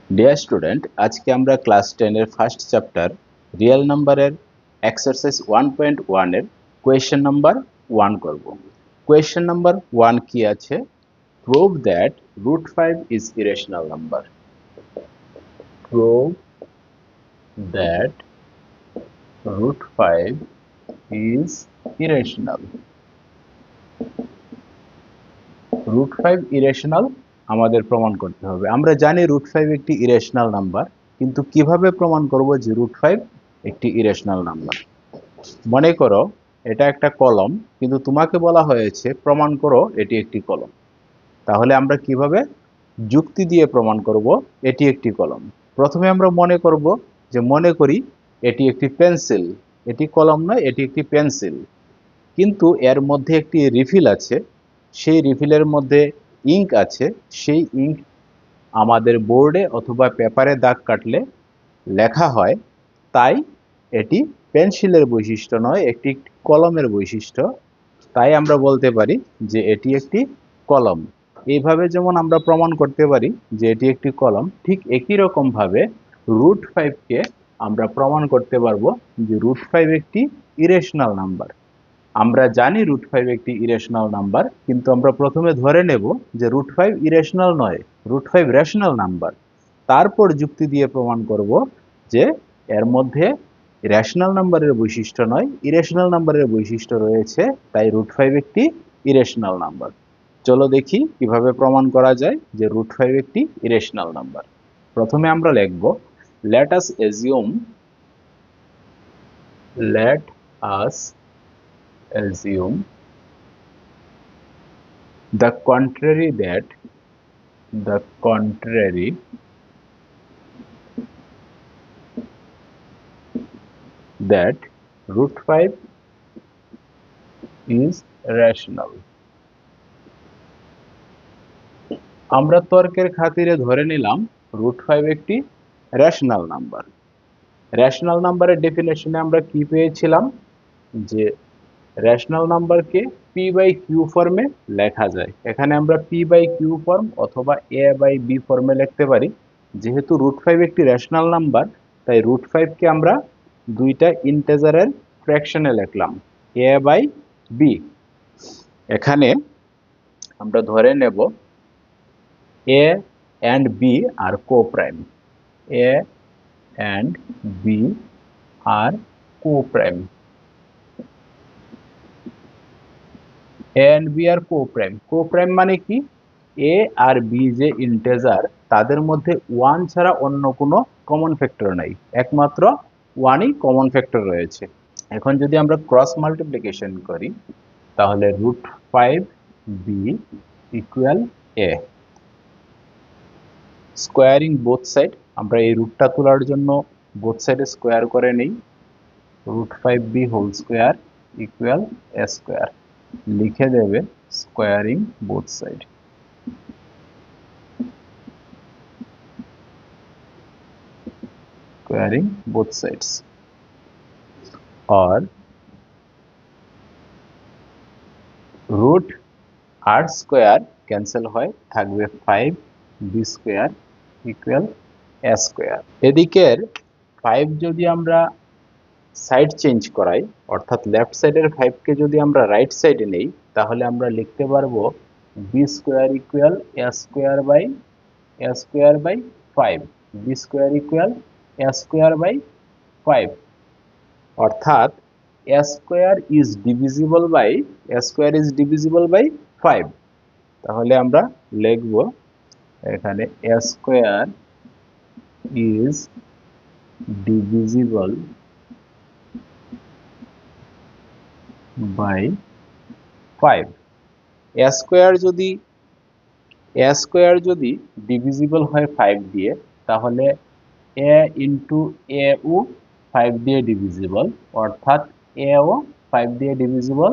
Dear student, আজকে আমরা class 10 এর ফার্স্ট চ্যাপ্টার রিয়েল নাম্বারের এক্সারসাইজ 1.1 এর কোয়েশ্চেন নাম্বার 1 করব। কোয়েশ্চেন নাম্বার 1 কি আছে? Prove that √5 is irrational number. Prove that √5 is irrational. √5 irrational আমাদের প্রমাণ করতে হবে। আমরা জানি √5 একটি ইরেশনাল নাম্বার, কিন্তু কিভাবে প্রমাণ করব যে √5 একটি ইরেশনাল নাম্বার? মনে করো এটা একটা কলম, কিন্তু তোমাকে বলা হয়েছে প্রমাণ করো এটি একটি কলম। তাহলে আমরা কিভাবে যুক্তি দিয়ে প্রমাণ করব এটি একটি কলম? প্রথমে আমরা মনে করি এটি একটি পেন্সিল। এটি কলম নয়, এটি একটি পেন্সিল। কিন্তু এর মধ্যে একটি রিফিল আছে, সেই রিফিলের মধ্যে ইঙ্ক আছে। সেই ইঙ্ক আমাদের বোর্ডে অথবা পেপারে দাগ কাটলে লেখা হয়, তাই এটি পেন্সিলের বৈশিষ্ট্য নয়, একটি কলমের বৈশিষ্ট্য। তাই আমরা বলতে পারি যে এটি একটি কলম। এইভাবে যেমন আমরা প্রমাণ করতে পারি যে এটি একটি কলম, ঠিক একই রকম ভাবে √5 কে আমরা প্রমাণ করতে পারবো যে √5 একটি ইরেশনাল নাম্বার। আমরা জানি √5 একটি ইরেশনাল নাম্বার, কিন্তু আমরা প্রথমে ধরে নেব যে √5 ইরেশনাল নয়, √5 রেশনাল নাম্বার। তারপর যুক্তি দিয়ে প্রমাণ করব যে এর মধ্যে রেশনাল নাম্বারের বৈশিষ্ট্য নয়, ইরেশনাল নাম্বারের বৈশিষ্ট্য রয়েছে, তাই √5 একটি ইরেশনাল নাম্বার। চলো দেখি কিভাবে প্রমাণ করা যায় যে √5 একটি ইরেশনাল নাম্বার। প্রথমে আমরা লিখব let us assume the contrary that √5 is rational. আমরা তর্কের খাতিরে ধরে নিলাম √5 একটি রেশনাল নাম্বার। রেশনাল নাম্বারের ডেফিনেশনে আমরা কি পেয়েছিলাম? যে রেশনাল নাম্বারকে p/q ফর্মে লেখা যায়। এখানে আমরা p/q ফর্ম অথবা a/b ফর্মে লিখতে পারি। যেহেতু √5 একটি রেশনাল নাম্বার, তাই √5 কে আমরা দুইটা ইন্টিজারের ফ্র্যাকশনে লিখলাম, a/b। এখানে আমরা ধরে নেব a and b are co-prime. a and b are co-prime. a and b are co-prime. Co-prime মানে কি? a আর b যে ইন্টিজার, তাদের মধ্যে 1 ছাড়া অন্য কোনো কমন ফ্যাক্টর নাই, একমাত্র 1ই কমন ফ্যাক্টর রয়েছে। এখন যদি আমরা ক্রস মাল্টিপ্লিকেশন করি, তাহলে √5b equal a। Squaring both side, আমরা এই রুটটা তোলার জন্য বোথ সাইডে স্কোয়ার করে নেই। √5b whole square equal a square. লিখে দেবে squaring both side. Squaring both sides, और √8 স্কোয়ার ক্যান্সেল হয়, থাকবে 5b square equal a square. এদিকের 5 যদি আমরা সাইড চেঞ্জ করাই, অর্থাৎ লেফট সাইডের 5কে যদি আমরা রাইট সাইডে নেই, তাহলে আমরা লিখতে পারবো b square equal a square by 5। b square equal a square by 5, অর্থাৎ a square is divisible by 5। তাহলে আমরা লিখব এখানে a square is divisible by 5। a square যদি ডিভিজিবল হয় 5 দিয়ে, তাহলে a ইন্টু a ও 5 দিয়ে ডিভিজিবল, অর্থাৎ a ও 5 দিয়ে ডিভিজিবল।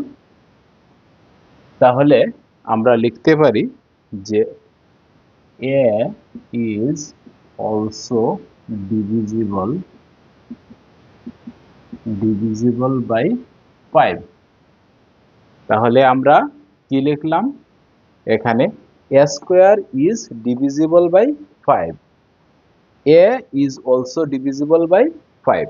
তাহলে আমরা লিখতে পারি যে a is also divisible by 5। তাহলে আমরা কি লিখলাম? এখানে a square is divisible by 5। a is also divisible by 5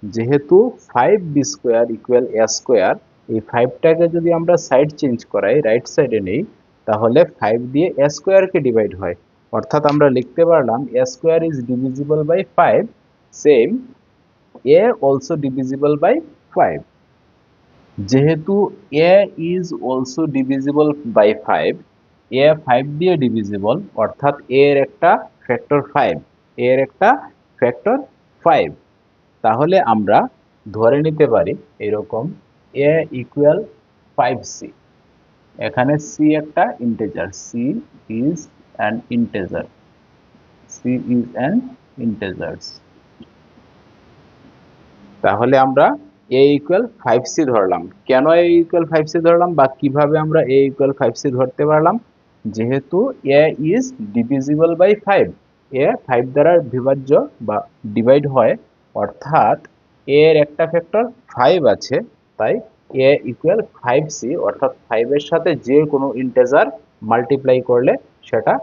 যেহেতু 5b square equal a square এই 5টাকে যদি আমরা সাইড চেঞ্জ করাই রাইট সাইডে নেই তাহলে 5 দিয়ে a স্কয়ারকে ডিভাইড হয় অর্থাৎ আমরা লিখতে পারলাম a square is divisible by 5 same a also divisible by 5 যেহেতু a is also divisible by 5 a 5 দিয়ে ডিভিজিবল অর্থাৎ a এর একটা ফ্যাক্টর 5 a এর একটা ফ্যাক্টর 5 তাহলে আমরা ধরে নিতে পারি এরকম a ইকুয়াল 5c এখানে c একটা integer c is an integer c is an integer তাহলে আমরা a ইকুয়াল 5c ধরলাম কেন a ইকুয়াল 5c ধরলাম বা কিভাবে আমরা a ইকুয়াল 5c ধরতে পারলাম যেহেতু a is divisible by 5 a 5 দ্বারা বিভাজ্য বা ডিভাইড হয় অর্থাৎ a এর একটা ফ্যাক্টর 5 আছে তাই a ইকুয়াল 5c অর্থাৎ 5 এর সাথে যে কোনো ইন্টিজার মাল্টিপ্লাই করলে সেটা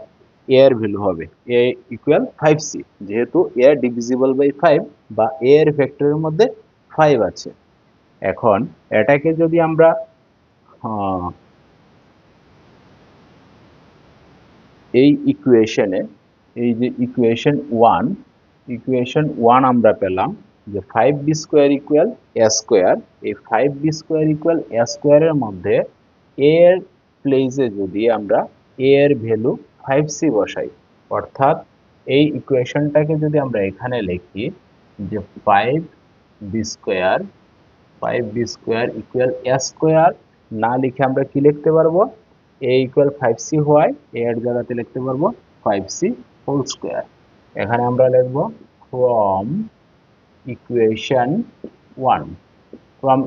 a এর ভ্যালু হবে a ইকুয়াল 5c যেহেতু a ডিভিজিবল বাই 5 বা a এর ফ্যাক্টরের মধ্যে 5 আছে এখন এটাকে যদি আমরা এই ইকুয়েশনে এই যে ইকুয়েশন 1 আমরা পেলাম যে 5b square equal a square এই 5b স্কয়ার ইকুয়াল a স্কয়ারের মধ্যে a এর প্লেসে যদি আমরা a এর ভ্যালু 5c বসাই অর্থাৎ এই ইকুয়েশনটাকে যদি আমরা এখানে লিখি যে 5b square equal a square না লিখে আমরা কি লিখতে পারবো a ইকুয়াল 5c হয় a এর জায়গাতে লিখতে পারবো 5c হোল স্কয়ার এখানে আমরা লিখব from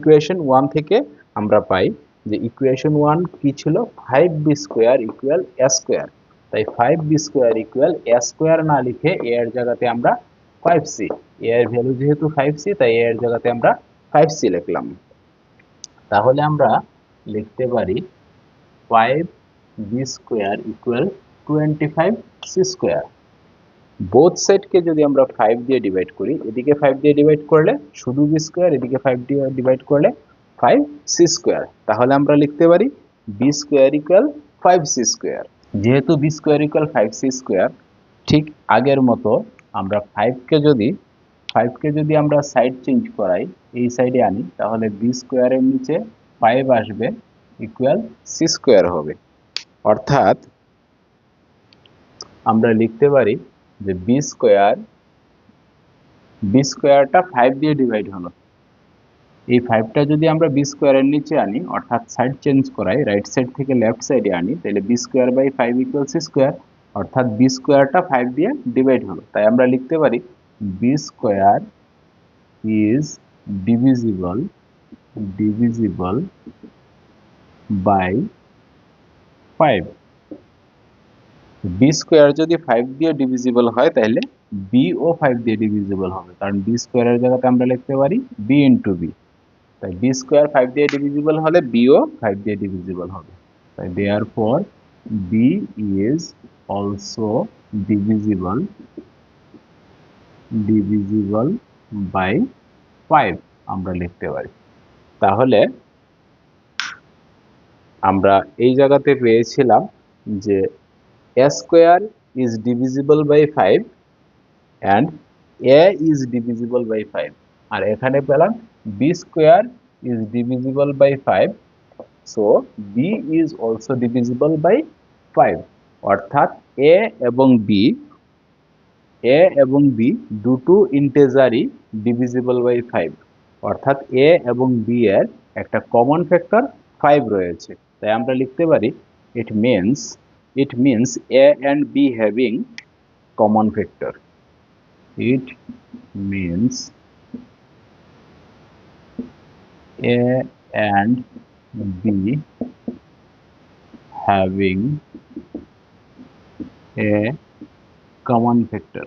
equation 1 থেকে আমরা পাই যে ইকুয়েশন 1 কি ছিল 5b square equal a square তাই 5b square equal a square না লিখে a এর জায়গাতে আমরা 5c a এর ভ্যালু যেহেতু 5c তাই a এর জায়গাতে আমরা 5c লিখলাম তাহলে আমরা লিখতে পারি 5b square equal 25c square both সাইডকে যদি আমরা 5 দিয়ে ডিভাইড করি এদিকে 5 দিয়ে ডিভাইড করলে শুধু b স্কয়ার এদিকে 5 দিয়ে ডিভাইড করলে 5c স্কয়ার তাহলে আমরা লিখতে পারি b square equal 5c square যেহেতু b square equal 5c square ঠিক আগের মতো আমরা 5 কে যদি আমরা সাইড চেঞ্জ করাই এই সাইডে আনি তাহলে b স্কয়ারের নিচে 5 আসবে ইকুয়াল c স্কয়ার হবে অর্থাৎ আমরা লিখতে পারি যে b স্কয়ারটা 5 দিয়ে ডিভাইড হলো এই 5টা যদি আমরা b স্কয়ারের নিচে আনি অর্থাৎ সাইড চেঞ্জ করাই রাইট সাইড থেকে লেফট সাইডে আনি তাহলে b square by 5 equal c square অর্থাৎ b স্কয়ারটা 5 দিয়ে ডিভাইড হলো তাই আমরা লিখতে পারি b square is divisible by 5 b square যদি 5 দিয়ে ডিভিজিবল হয় তাহলে b ও 5 দিয়ে ডিভিজিবল হবে কারণ b স্কয়ারের জায়গাতে আমরা লিখতে পারি b ইনটু b তাই b স্কয়ার 5 দিয়ে ডিভিজিবল হলে b ও 5 দিয়ে ডিভিজিবল হবে তাই therefore b is also divisible by 5 আমরা লিখতে পারি তাহলে আমরা এই জায়গাতে পেয়েছিলাম যে a square is divisible by 5 and a is divisible by 5 আর এখানে পেলাম b square is divisible by 5 so b is also divisible by 5 অর্থাৎ a এবং b দুটো ইন্টিজারই divisible by 5 অর্থাৎ a এবং b এর একটা কমন ফ্যাক্টর 5 রয়েছে তাই আমরা লিখতে পারি it means a and b having common factor it means a and b having a common factor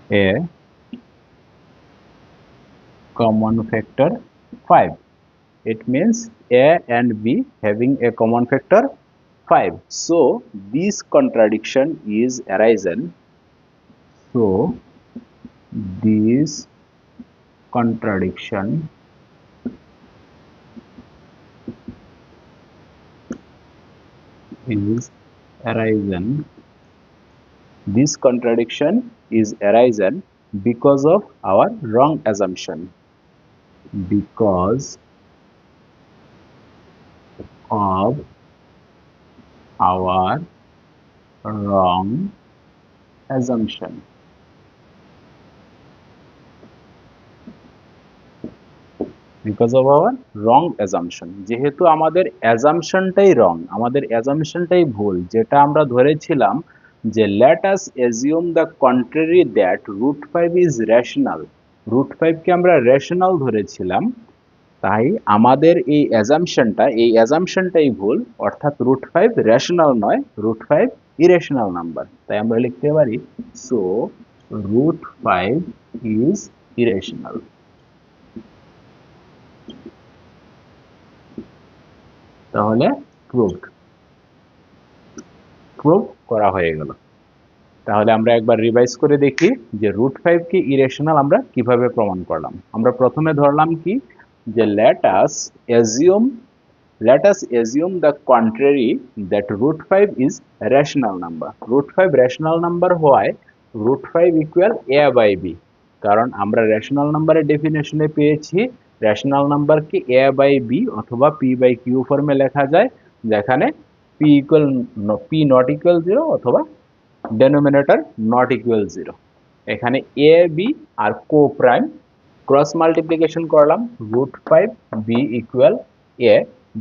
a common factor 5 it means a and b having a common factor 5. So this contradiction is arisen. So this contradiction is arisen. This contradiction is arisen because of our wrong assumption. Because of our wrong assumption. Because of our wrong assumption. যেহেতু আমাদের অ্যাজাম্পশনটাই রং, আমাদের অ্যাজাম্পশনটাই ভুল, যেটা আমরা ধরেছিলাম যে let us assume the contrary that √5 is rational. √5 কে আমরা rational ধরেছিলাম, তাই আমাদের এই অ্যাজাম্পশনটাই ভুল, অর্থাৎ √5 রেশনাল নয়, √5 ইরেশনাল নাম্বার। তাই আমরা লিখতে পারি সো √5 ইজ ইরেশনাল। তাহলে প্রুভ করা হয়ে গেল। তাহলে আমরা একবার রিভাইজ করে দেখি যে √5 কে ইরেশনাল আমরা কিভাবে প্রমাণ করলাম। আমরা প্রথমে ধরলাম কি যে let us assume the contrary that √5 is rational number. √5 rational number হওয়ায় √5 equal a by b, কারণ আমরা রেশনাল নাম্বারের ডেফিনেশনে পেয়েছি রেশনাল নাম্বারকে a by b অথবা p by q ফর্মে লেখা যায়, যেখানে p not equal 0 অথবা ডেনোমিনেটর not equal 0। এখানে a b আর কো প্রাইম, ক্রস মাল্টিপ্লিকেশন করলাম √5 b equal a,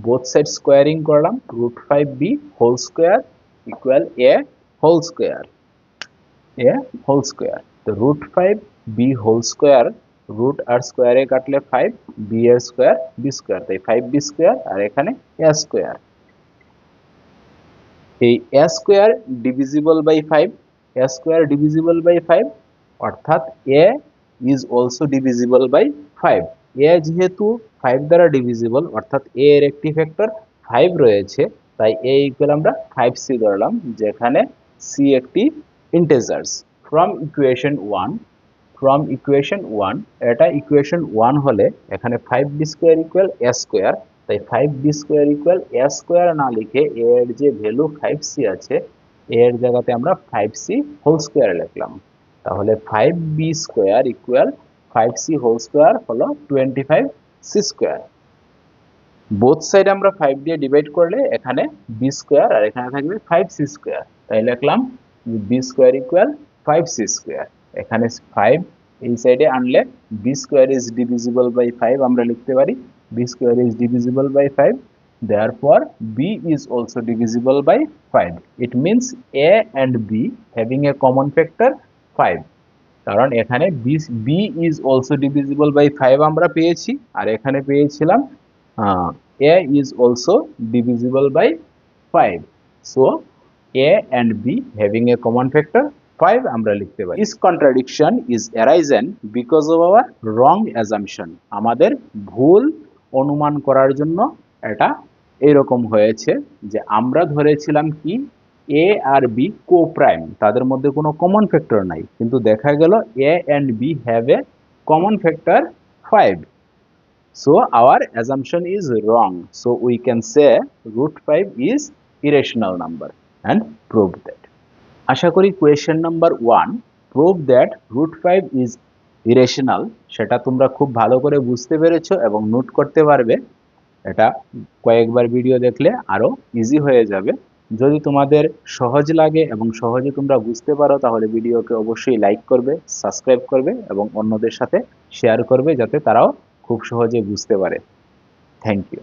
both side squaring করলাম √5 b whole square equal a whole square, তো √5 b whole square, রুট আর স্কোয়ারে কাটলে 5, b এর স্কোয়ার b স্কোয়ার, তাই 5b স্কোয়ার, আর এখানে a স্কোয়ার। এই a square divisible by 5, a square divisible by 5 অর্থাৎ a is also divisible by 5। a যেহেতু 5 দ্বারা ডিভিজিবল অর্থাৎ a এর একটি ফ্যাক্টর 5 রয়েছে, তাই a ইকুয়াল আমরা 5c ধরলাম, যেখানে c একটি ইন্টিজার্স। ফ্রম ইকুয়েশন 1 এটা ইকুয়েশন 1 হলে এখানে 5b square equal a square, তাই 5b square equal a square না লিখে a এর যে ভ্যালু 5c আছে a এর জায়গাতে আমরা 5c হোল স্কয়ার লিখলাম। তাহলে 5b square equal 5c whole square হলো 25c স্কয়ার। বোথ সাইড আমরা 5 দিয়ে ডিভাইড করলে এখানে b স্কয়ার আর এখানে থাকবে 5c স্কয়ার, তাই লিখলাম b square equal 5c square. এখানে 5 এই সাইডে আনলে b square is divisible by 5 আমরা লিখতে পারি, b square is divisible by 5, therefore b is also divisible by 5. It means a and b having a common factor 5, কারণ এখানে b is also divisible by 5 আমরা পেয়েছি, আর এখানে পেয়েছিলাম a is also divisible by 5, so a and b having a common factor 5 আমরা লিখতে পারি। This contradiction is arisen because of our wrong assumption. আমাদের ভুল অনুমান করার জন্য এটা এরকম হয়েছে যে আমরা ধরেছিলাম কি a আর b কো প্রাইম, তাদের মধ্যে কোনো কমন ফ্যাক্টর নাই, কিন্তু দেখা গেল a and b have a common factor 5, so our assumption is wrong, so we can say √5 is irrational number and prove that. আশা করি question number 1 prove that √5 is irrational সেটা তোমরা খুব ভালো করে বুঝতে পেরেছো এবং নোট করতে পারবে। এটা কয়েকবার ভিডিও দেখলে আরো ইজি হয়ে যাবে। যদি তোমাদের সহজ লাগে এবং সহজে তোমরা বুঝতে পারো তাহলে ভিডিওকে অবশ্যই লাইক করবে, সাবস্ক্রাইব করবে এবং অন্যদের সাথে শেয়ার করবে যাতে তারাও খুব সহজে বুঝতে পারে। Thank you.